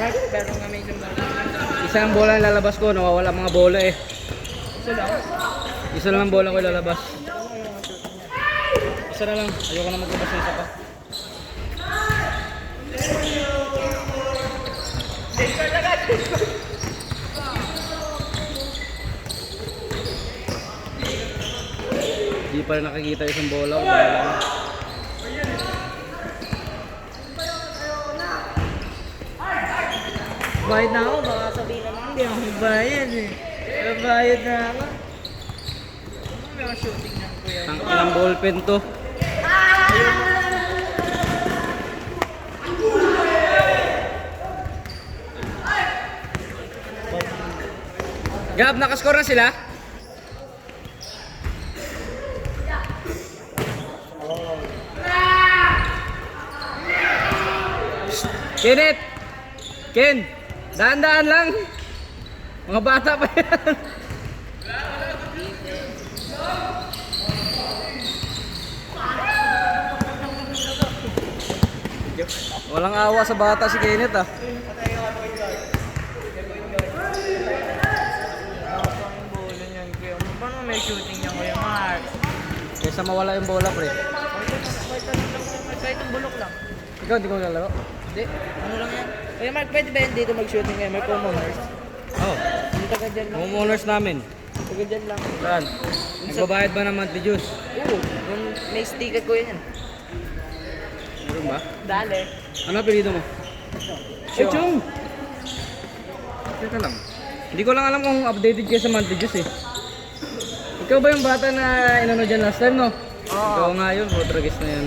Pero nga may isang bola. Isang bola ang lalabas ko, nawawala mga bola eh. Isa lang. Isa lang ang bola ko ilalabas. Isa na lang, ayoko na maglabas ng isa pa. Di pa rin nakikita isang bola o bola lang. Bayad na ako, baka sabihin naman hindi ako bayad eh. Pero bayad na ako. May mga shooting ng kuya. Ang ilang ballpen to. Gab, nakascore na sila? Kenneth! Ken! Daan-daan lang! Mga bata pa yan! Walang awa sa bata si Kenneth ah. Bola niyan kuya. Paano may shooting niya kuya Mark? Kaysa mawala yung bola pre. Kahit ang bulok lang. Ikaw hindi ko lalaro? Hindi, ano lang yan? Kuya Mark, pwede ba yan dito mag-shooting kayo? Mark, homeowners? Oo. Dito ka dyan lang. Homeowners namin. Taga dyan lang. Saan? Nagbabayad ba ng monthly dues? Oo, yung may sticker ko yan. Meron ba? Dali. Ano apelido mo? Chong. Chong! Teka lang. Hindi ko lang alam kung updated kayo sa monthly dues eh. Ikaw ba yung bata na inano dyan last time no? Oo. Ikaw nga yun, Rodriguez na yan.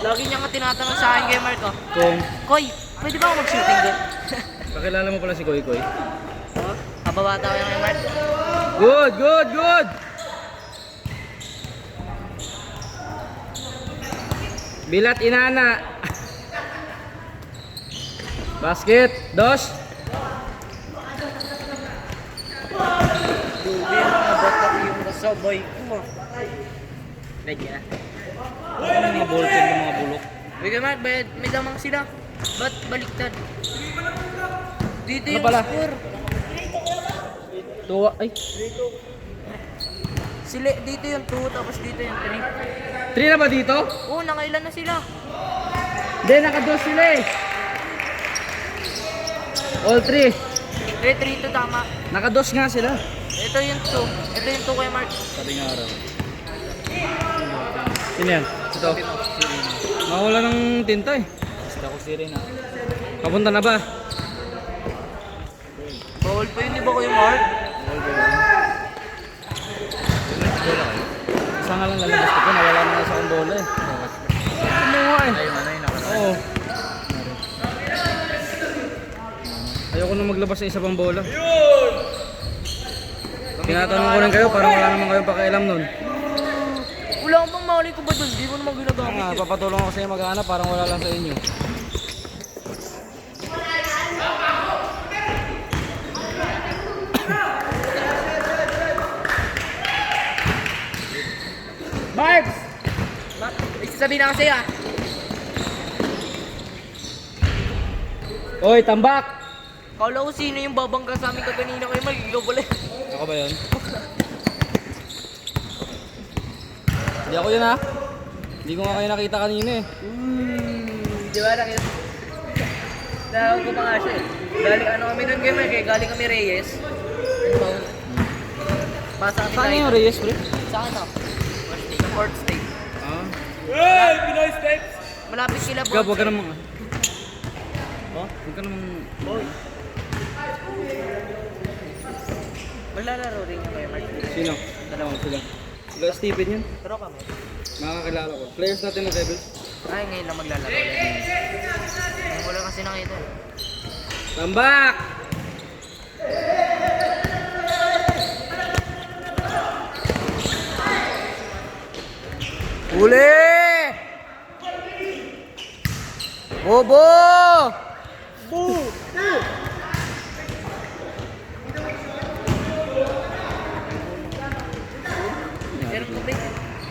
Lagi niya nga tinatanong sa akin kay Mark oh. Kung Koy, pwede ba ako mag-shooting din? pakilala mo pala si Koy Koy. Oo. Kababata ko yung kay Mark. Good, good, good! Bilat inana. Basket, dos. Dubi yung mga bata yung kasabay ko. Ready na? Ano mga ballpen ng mga bulok? Uy kay Mark, may damang sila. Ba't baliktad? Dito Ano yung pala? score. Tuwa, ay. Dito yung 2, tapos dito yung 3. 3 na ba dito? Oo, nakailan na sila. Hindi, nakados sila eh. All 3. 3 to tama. Nakados nga sila. Ito yung 2. Ito yung 2 kay Mark. Sabi nga araw. Sino yan? Ito. Mawala ng tinta eh. Basta ko si Rina. Papunta na ba? Bawal pa yun, di ba kayo Mark? Isa nga lang lalabas ko po. Nawala na nga sa akong bola eh. Kumuha eh. Ayun, ano yung nakasama. Oo. Ayoko na maglabas ng isa pang bola. Tinatanong ko rin kayo, parang wala naman kayong pakialam nun. Wala kang bang mali ko ba dun? Di mo naman ginagamit Nga, yun. papatulong ako sa inyo maghanap, parang wala lang sa inyo. Barbs! May sasabihin na kasi ah. Oy, tambak! Kala ko sino yung babangga sa amin kaganina kayo Mark. Ikaw pala. Ako ba yun? Hindi ako yun ha. Hindi ko nga kayo nakita kanina eh. Di ba nakita? Tawag ko pa nga siya eh. Galing ano kami nun kay Mark eh. Galing kami Reyes. Pasa kami Saan tayo. yung Reyes, pre? Sa ano? Sa Port State. Ah. Hey! Pinoy Steps! Malapit kila Gab, huwag ka State. namang... Oh? Huwag ka namang... Boy. Maglalaro rin yung kay Mark. Sino? Dalawa sila. Sila Stephen yun. Pero kami. Makakakilala ko. Players natin ng Devils. Ay, ngayon lang maglalaro. Ngayon wala kasi nakita. Tambak! Uli! Bobo! Pero tubig.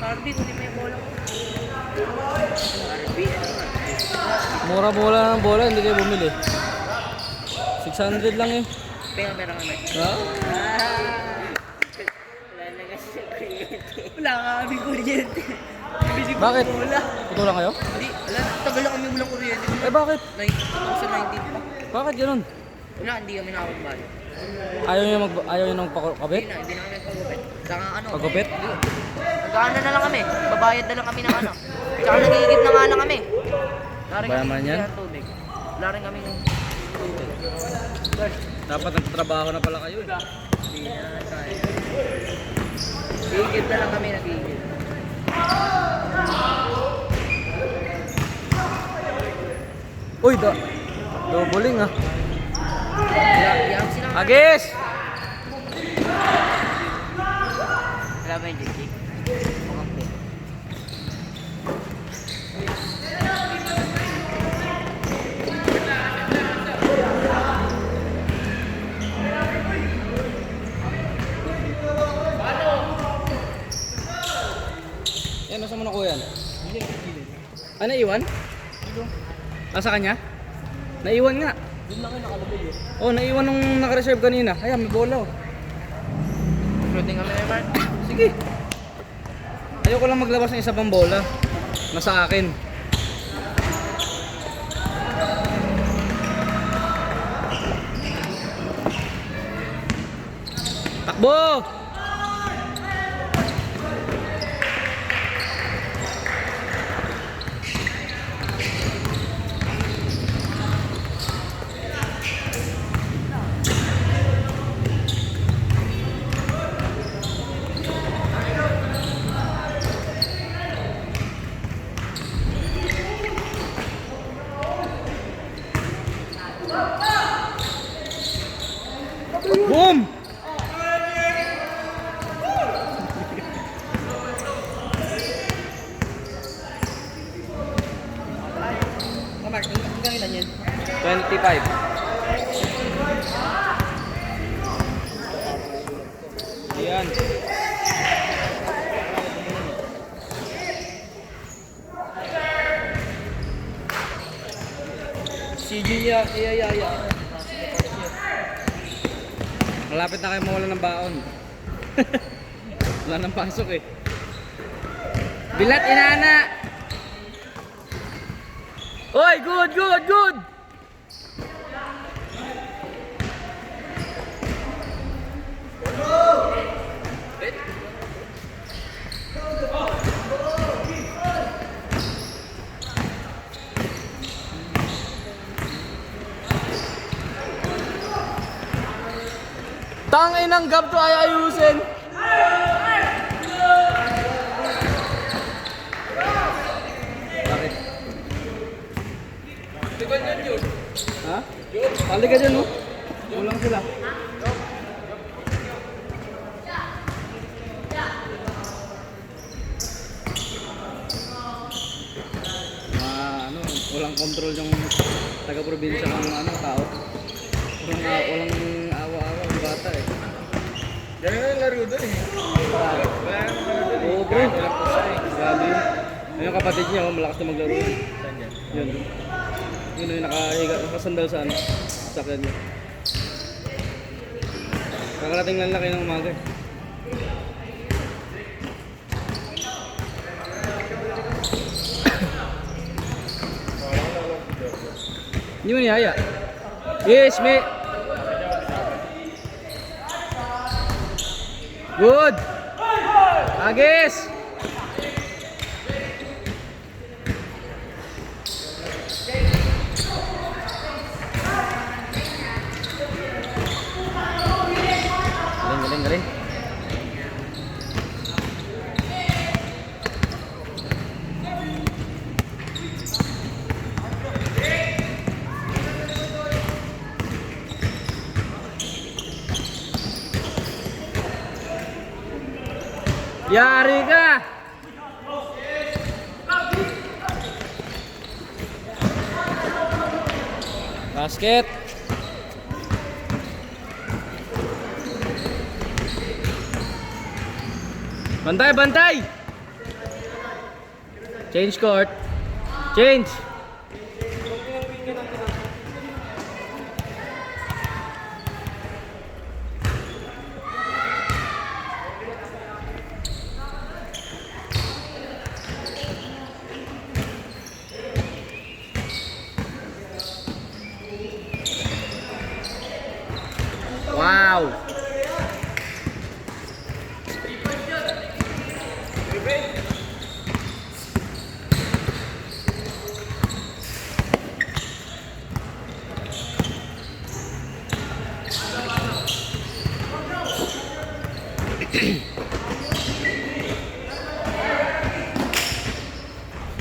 Harvey, kunin mo yung bola ko. Harvey, ano nga? Mura-mura ng bola, hindi kayo bumili. 600 lang eh. Pera kami. Ha? Wala na kasi sa kuryente. Wala nga kami kuryente. Busy pa Bakit? wala. Tutulang kayo? Hindi, wala. Tagal na kami walang kuryente. Eh bakit? 2019 pa. Bakit ganun? Wala, hindi kami nakapagbayad. Ayaw nyo nang pakabit? Hindi na kami pagupit. Saka ano? Pagupit? Nag-ano na lang kami. Babayad na lang kami ng ano. Saka nagigit na nga lang kami. Bayaman yan? Tubig. Wala rin kami ng tubig. Dapat nagtatrabaho na pala kayo eh. Hindi na tayo. Nagigit na lang kami, nagigit. Uy, doubling ah. Yang sila. Agis! Wala ba yung jig-jig? Mukhang po. Yan, nasa mo na kuya yan? Ah, naiwan? Ah, sa kanya? Naiwan nga. Oh, naiwan nung naka-reserve kanina. Ayan, may bola oh. Shooting kami na Mark. Sige. Ayoko lang maglabas ng isa pang bola. Nasa akin. Takbo! Boom! Mark, hanggang ilan yan? 25. Ayan. CG niya, iya. Malapit na kayo mawala ng baon. Wala nang pasok eh. Bilat inana! Oy, good! Tangin ng gab to ay ayusin. Bakit? Ha? Tali ka dyan, no? Kulang sila. Walang control yung taga-probinsya ng tao. Walang awa-awa ang bata eh. Yan yung laro doon eh. Oo bro. Grabe yun. Yung kapatid niya, malakas na maglaro yun. Yun. Yun yung nakasandal sa sakyan niya. Kakarating lang kayo ng umaga eh. Hindi mo niyaya. Yes, mate. Good. Agis. Galing. Yari ka! Basket! Bantay! Change court! Change!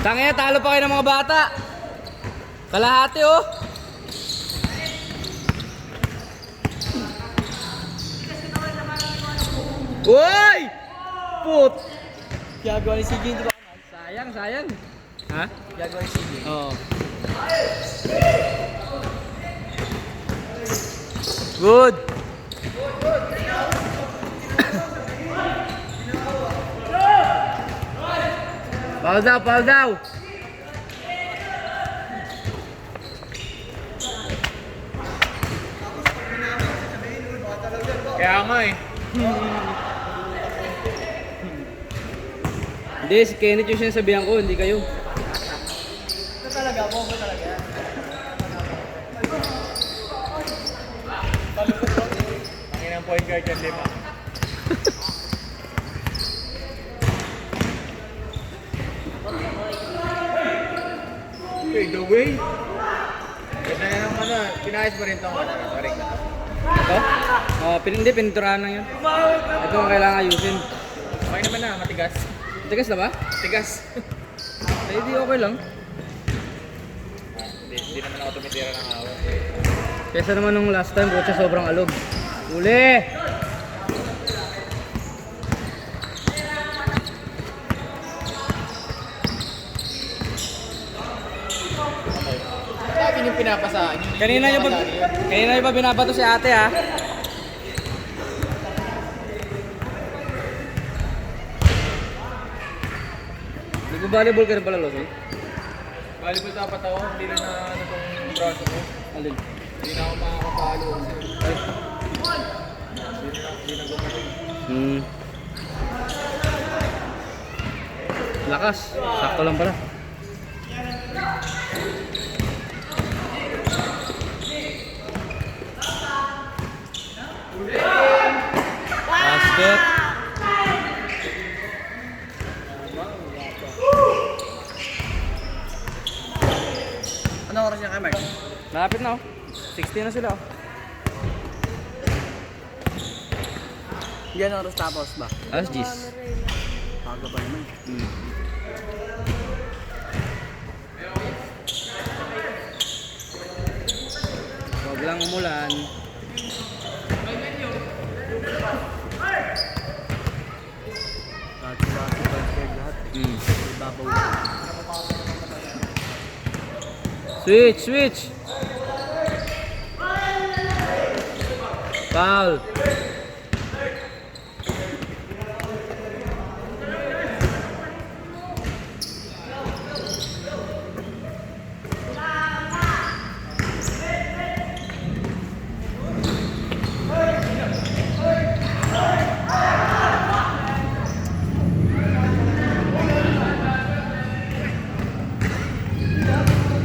Tangina, talo pa kayo ng mga bata. Kalahati oh. Uy! Put! Gagawa ni Sige, hindi ba? Sayang, sayang. Ha? Gagawa ni Sige. Oo. Good. Foul daw, foul daw. Kaya nga eh. Hindi, si Kenneth yung sinasabihan ko, hindi kayo. Ito talaga, bomba talaga. Ang inang point guard yan, 5. Okay, the way. Ganda na naman na. Pinayos mo rin itong ring na to. Ito? Hindi, pininturahan lang yun. Ito ang kailangan ayusin. Okay naman na, matigas. Tigas na ba? Tigas. Eh, di okay lang. Hindi naman ako tumitira ng awa. Kesa naman nung last time, kotse sobrang alog. Uli! Lagi yung pinapasaan. Kanina yung pa binabato si ate ha. Nag-volleyball ka rin pala, Losol? Volleyball dapat ako, hindi lang na ano tong braso ko. Alin? Hindi na ako makakapalo kasi. Hindi na gumaling. Lakas. Sakto lang pala. Basket. Ano oras niya kay Mark? Malapit na oh. 60 na sila oh. Yan oras tapos ba? Alas 10. Paga pa naman. Huwag lang umulan. Lahat sila si Barker lahat. Ibabaw. Switch, switch. Foul.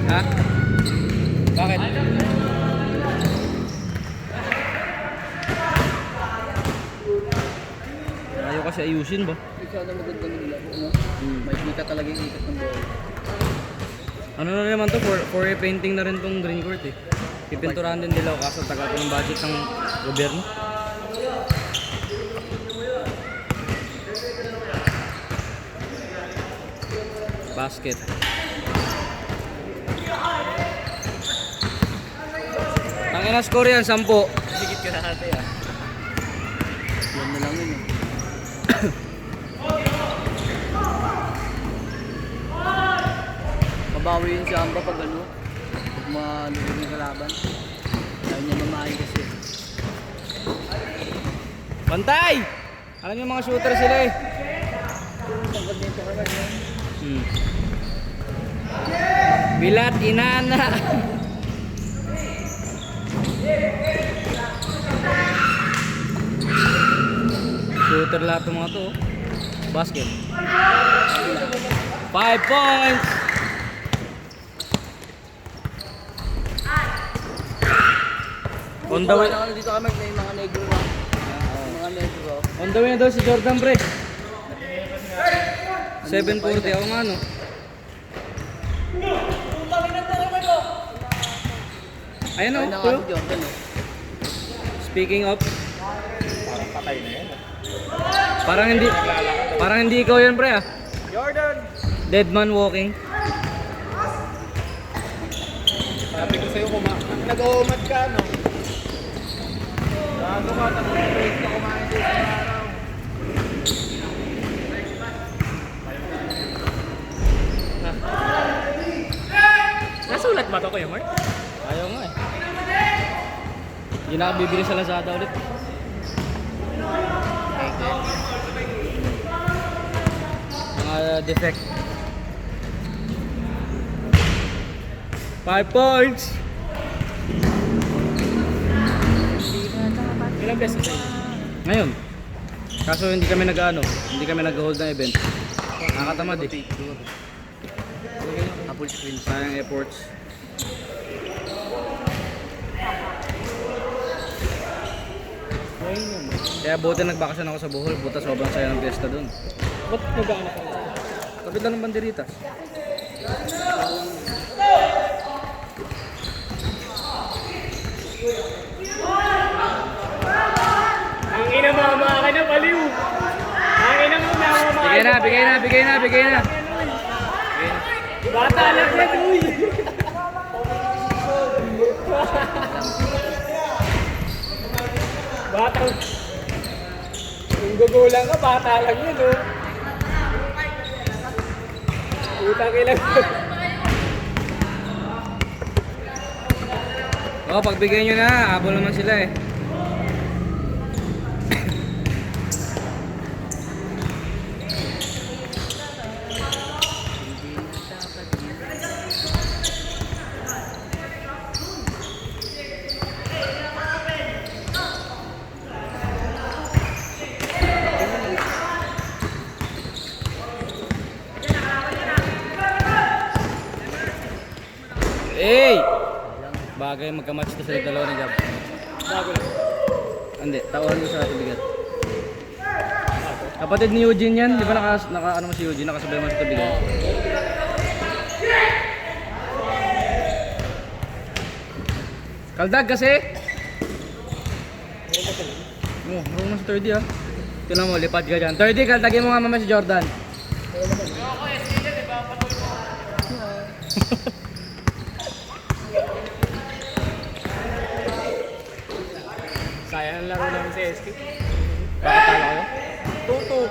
Ha? Bakit? Ayaw kasi ayusin ba? Ikaw na maganda nila. Ano? May kita talaga yung ikat ng ball. Ano na naman to? For painting na rin tong green court eh. Pipinturahan din nila kaso tagal ko ng budget ng gobyerno. Basket. Ang ina score yan, 10. Sigit ka na natin ah. Yan na lang yun eh. Mabawi yun si Amba pag ano. Pag malulog yung kalaban. Ayaw niya mamahay kasi. Bantay! Alam niyo mga shooter sila eh. Tanggal dito ka na. Bilat inana. Shooter lahat ng mga to. Oh. Basket. 5 points. On the way. Wala dito kami na yung mga negro na. Mga negro. On the way na daw si Jordan Pre. 740 ako nga no. Ayan o, Ayun na nga kuyo. si Jordan eh. Speaking of, Parang patay na yan. parang hindi ikaw yan pre ah. Jordan! Dead man walking. sa'yo nag-uumat ka, no? Bago ka, tapos ka kumain sa isang araw. Nasulat ba ito, Kuya Mark? Ayaw nga eh. Hindi na ako bibili sa Lazada ulit. Mga defect. 5 points! Ilang beses na yun? Ngayon. Kaso hindi kami hindi kami nag-hold ng event. Nakakatamad eh. Apple screen. Sayang efforts. Kaya buti nagbakasyon ako sa Bohol, buta sobrang saya ng fiesta dun. Ba't nag-ano ka? Kapit lang ng banderitas. Ang ina mama ka na, baliw! Ang ina mo na, mama Bigay na, bigay na, bigay na, bigay na. Bata lang yan, uy! Batang... Kung gugulang ka, bata lang yun, oh. Utang ilang... Oh, pagbigay nyo na, habol naman sila eh. Hey! Bagay magka-match to sila dalawa ni Gab. Bago lang. Hindi, tauhan ko sa tubigat. Kapatid ni Eugene yan, di ba ano mo si Eugene, nakasabay mo sa tubigat. Kaldag kasi! Oh, marunong sa 30 ah. Tignan mo, lipad ka dyan. 30, kaldagin mo nga mamaya si Jordan. Sayang ang laro namin sa SK. Bakit talo kayo? 2-2.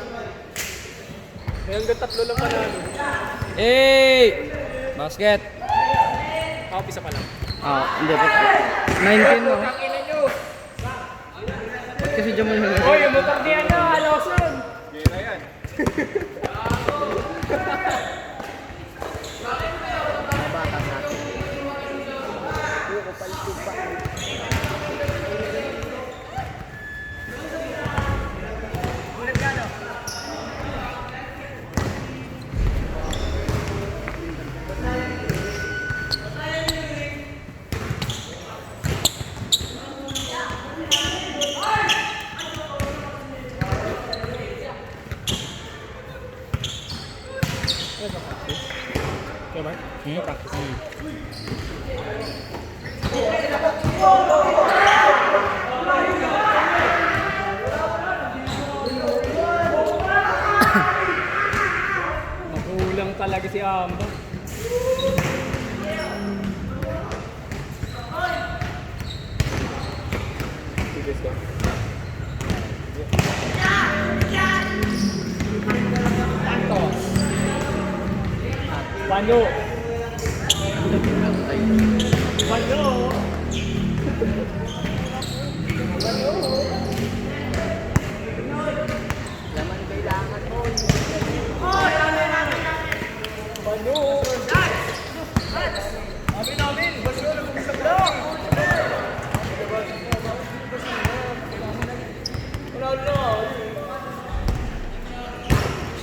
May hanggang 3 lang panalo. Hey! Basket! Ako, isa pa lang. Hindi pa. 19 mo. Ang ina nyo! Ba't kasi dyan mo yung Hoy, yung motor niya na, Lawson! Kaya yan. Okay, Mark? Practice. Magulang talaga si Amba. Banyo! Banyo! Laman kailangan mo. Banyo! Amin! Banyo! Nag-usap lang!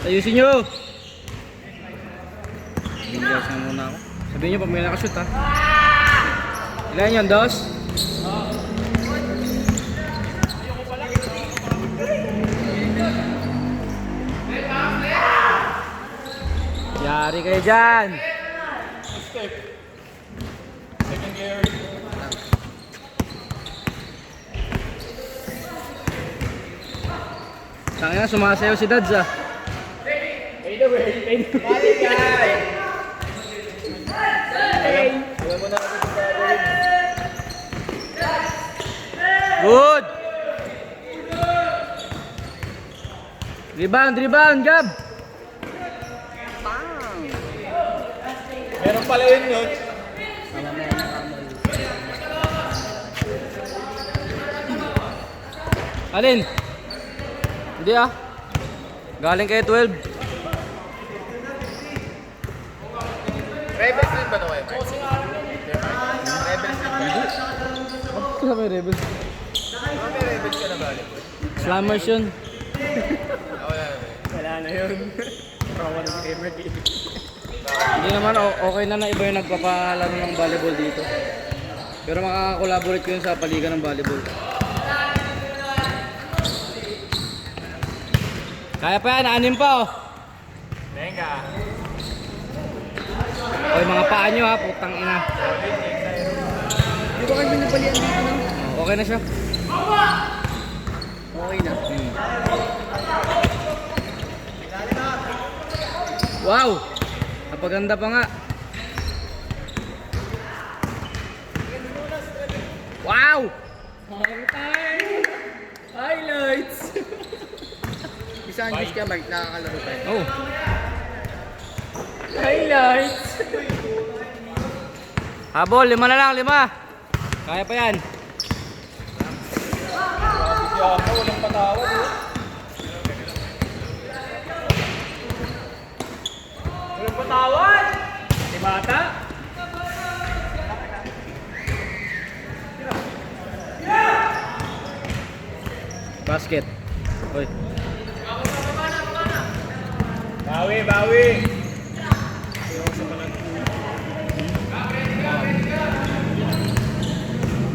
Ayusin nyo! Bingas na muna ako. Sabihin nyo pag may nakashoot ha. Ilan yun, dos? Yari kayo dyan! Second gear. Tangina, sumasayaw si Dads ah. Alam mo na ako sa gagawin. Rebound, Gab! Meron pala yun yun. Alin? Hindi ah. Galing kay 12. Rebels din ba ito kayo, Mark? Rebels din ba? Wala may rebels. May rebels ka na ba? Slammers yun. Wala na yun. Rawan ng gamer game. Hindi naman, okay na iba yung nagpapalaro ng volleyball dito. Pero makaka-collaborate ko yun sa paligan ng volleyball. Kaya pa yan, 6 pa oh. Venga. Oy, mga paa nyo ha, putang ina. Di ba kayo binabalian dito no? Okay na siya. Okay na. Wow! Napaganda pa nga. Wow! Highlights! Isang English ka, Mark, nakakalaro tayo. Oh. Highlights! Habol, 5 na lang, 5. Kaya pa yan. Walang patawad eh. Walang patawad! Si Bata? Basket. Oy. Bawi!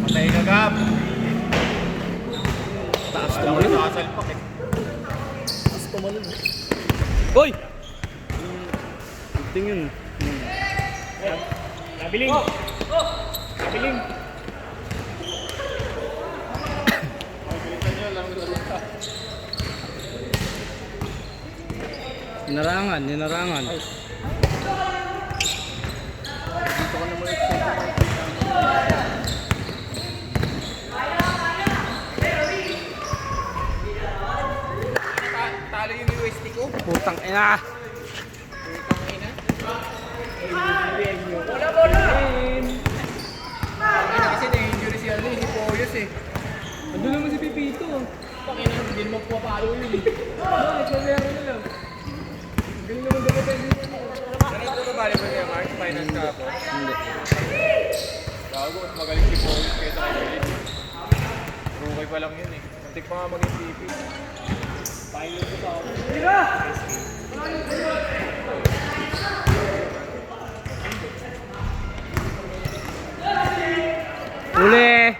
Patay ka, Gab. Taas Wala ko tumalon. nakasalpak eh. Taas tumalon. Oy! Tingin yun. Nabiling! Nabiling! Ninarangan. Dito ka naman Talo yung UST ko. Putang ina. Bola! Kasi na-injury si ano, si Poyos eh. Andun naman si Pipito. Pakina, hindi naman pumapalo yun eh. Bakit? Lalaro na lang. Galing naman dapat tayo dito. Ano ito ba ba niya, Mark? Finance ka po? Hindi. Bago, mas magaling si Poyos kaysa kay Philip. Rukay pa lang yun eh. Muntik pa nga maging PP. Final ko pa ako. Uli!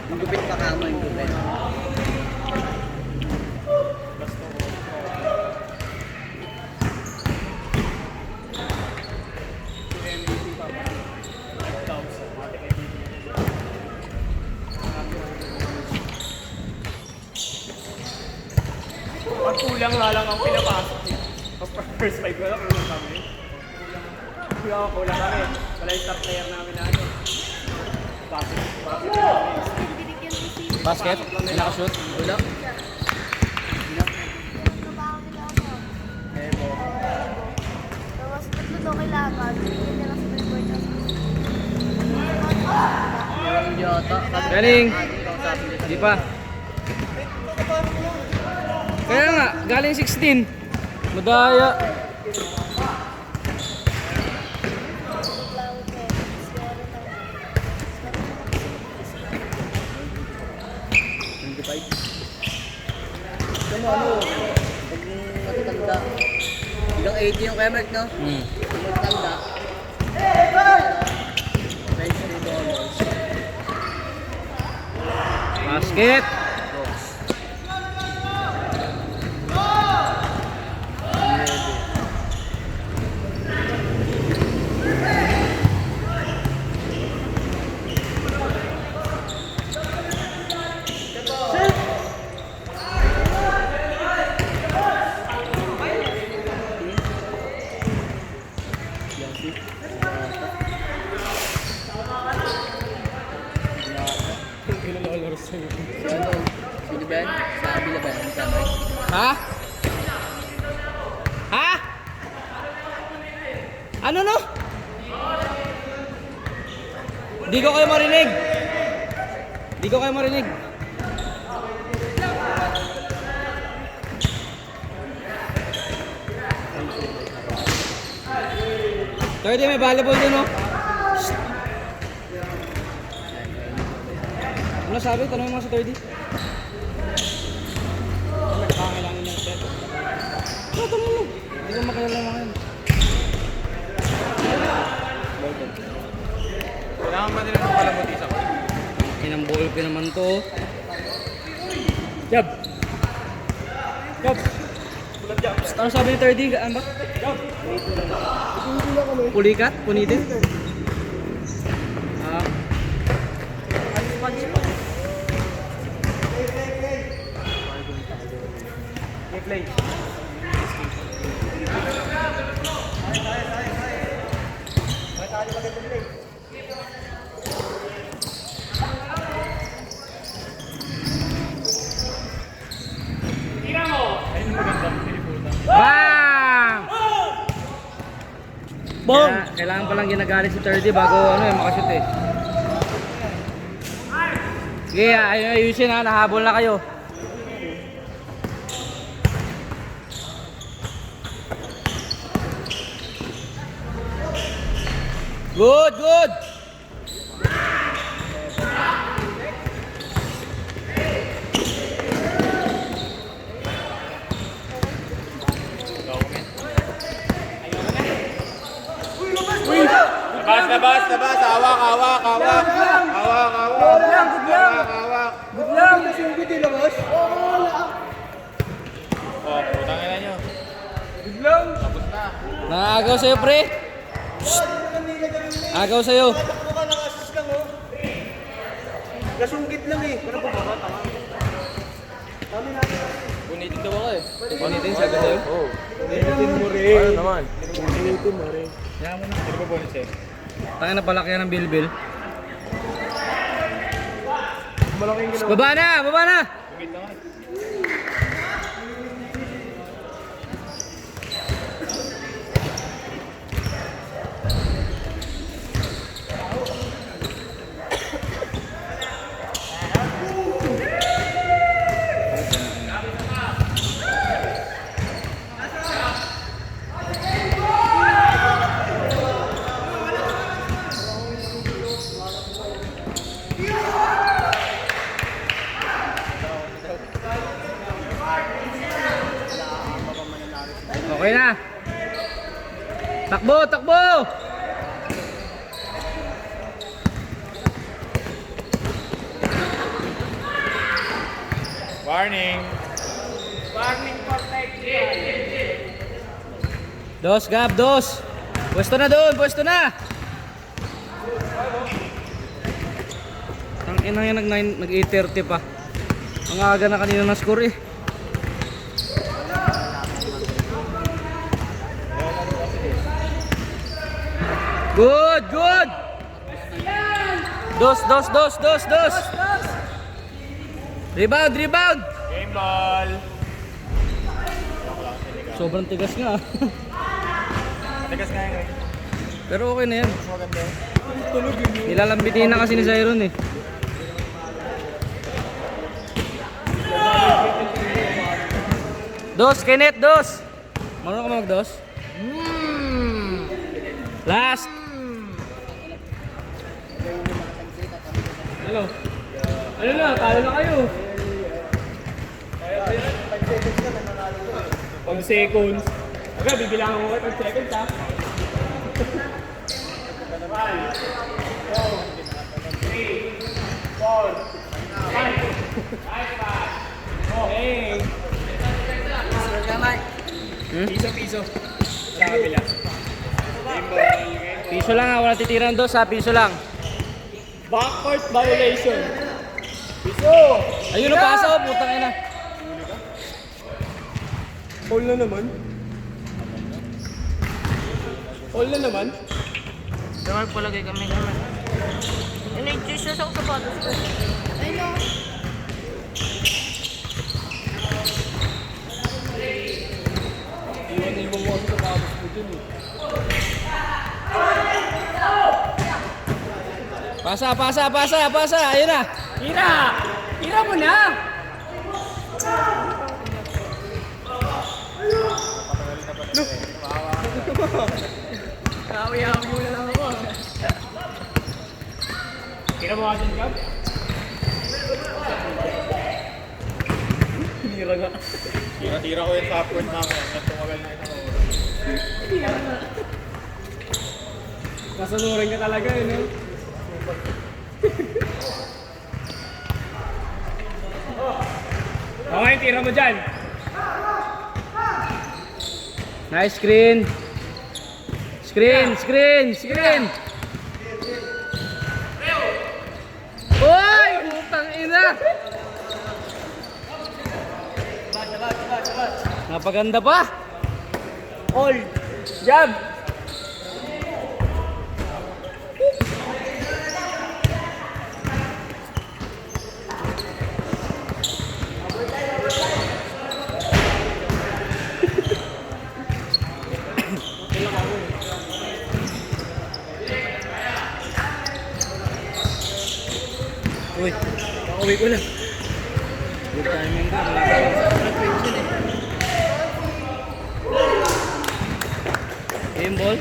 Ang gupit pa kamo yung gupit. Pag kulang nga lang ang pinapasok eh. First five ko lang, kulang kami. Kulang kami. Wala yung top player namin na ano. Basket? May nakashoot? Wala. Tapos tatlo daw kailangan. Hindi nila sa billboard na. Meron yata. Galing. Di pa. Kaya nga, galing 16. Madaya. Ano, pag matanda. Hanggang 80 yung Kemek, no? Pag matanda. $93. Basket. Biliban? Sa Biliban? Ha? Ha? Ano no? Di ko kayo marinig. Di ko kayo marinig. Thirty, may volleyball dun, no? Ano sabi? Tanong mo sa 30. Kailangan ng set. Tanong mo. Hindi ko makailangan. Kailangan ba nila ng palamuti sa kanya? Kinambol ko naman to. Jab. Jab. Ano sabi ni 30? Ano ba? Jab. Pulikat? Punitin? Ah. Play. Bang! Boom! Kailangan palang ginagalit si 30 bago makashoot eh. Sige, ayusin ha, nahabol na kayo. Good, good! Labas! Hawak! Hawak! Good lang, kasi yung hindi labas. Oh, putang ina nyo. Good lang. Tapos na. Nakagaw sa'yo, pre. Agaw sa'yo. Takbo ka, nakasis lang, oh. Kasungkit lang eh. Ano ba ba? Tama. Tama natin. Punitin daw ako eh. Punitin, sabi sa'yo. Oo. Punitin mo rin. Ano naman? Punitin mo rin. Kaya mo na. Hindi ba punit sa'yo? Tangin na palaki yan ng bilbil. Malaking ginawa. Baba na! Baba na! Punit na nga eh. Okay na. Takbo, takbo! Warning! Dos, Gab, dos! Pwesto na doon, pwesto na! Ang ina yan, nag-8:30 pa. Ang aga na kanina na score eh. Good, good! Dos! Rebound, rebound! Game ball! Sobrang tigas nga. Matigas nga yun eh. Pero okay na yan. Mas maganda yun. Nilalambitin na kasi ni Zyron eh. Dos, Kenneth, dos! Marunong ka ba mag-dos? Last! Ano? Ano na? Talo na kayo. 5 seconds. Okay, bibilangan ko kayo 5 seconds ha. 5, 4, 3, 4, 5. Okay. Piso. Sa kabila. Game ball. Piso lang ha, wala titiran dos ha, piso lang. Backcourt violation. Piso! Ayun na pasa oh, putang ina. Foul na naman. Dapat palagay kami naman. Ini-cheese na sa sapatos ko. Ayun o. Iwan mo ako sa tapos ko dun eh. Pasa! Ayun na! Ira mo na! Kawi-hawi mo na lang ako. Tira mo ka dyan, Gab? Tira nga. Tira ko yung top word namin. Tumagal na ito. Nasunurin ka talaga eh, no? Okay, tira mo dyan. Nice screen. Screen. Uy! Putang ina! Napaganda pa! All! Jab! Uy, pauwi ko lang. Good timing ka. Game ball.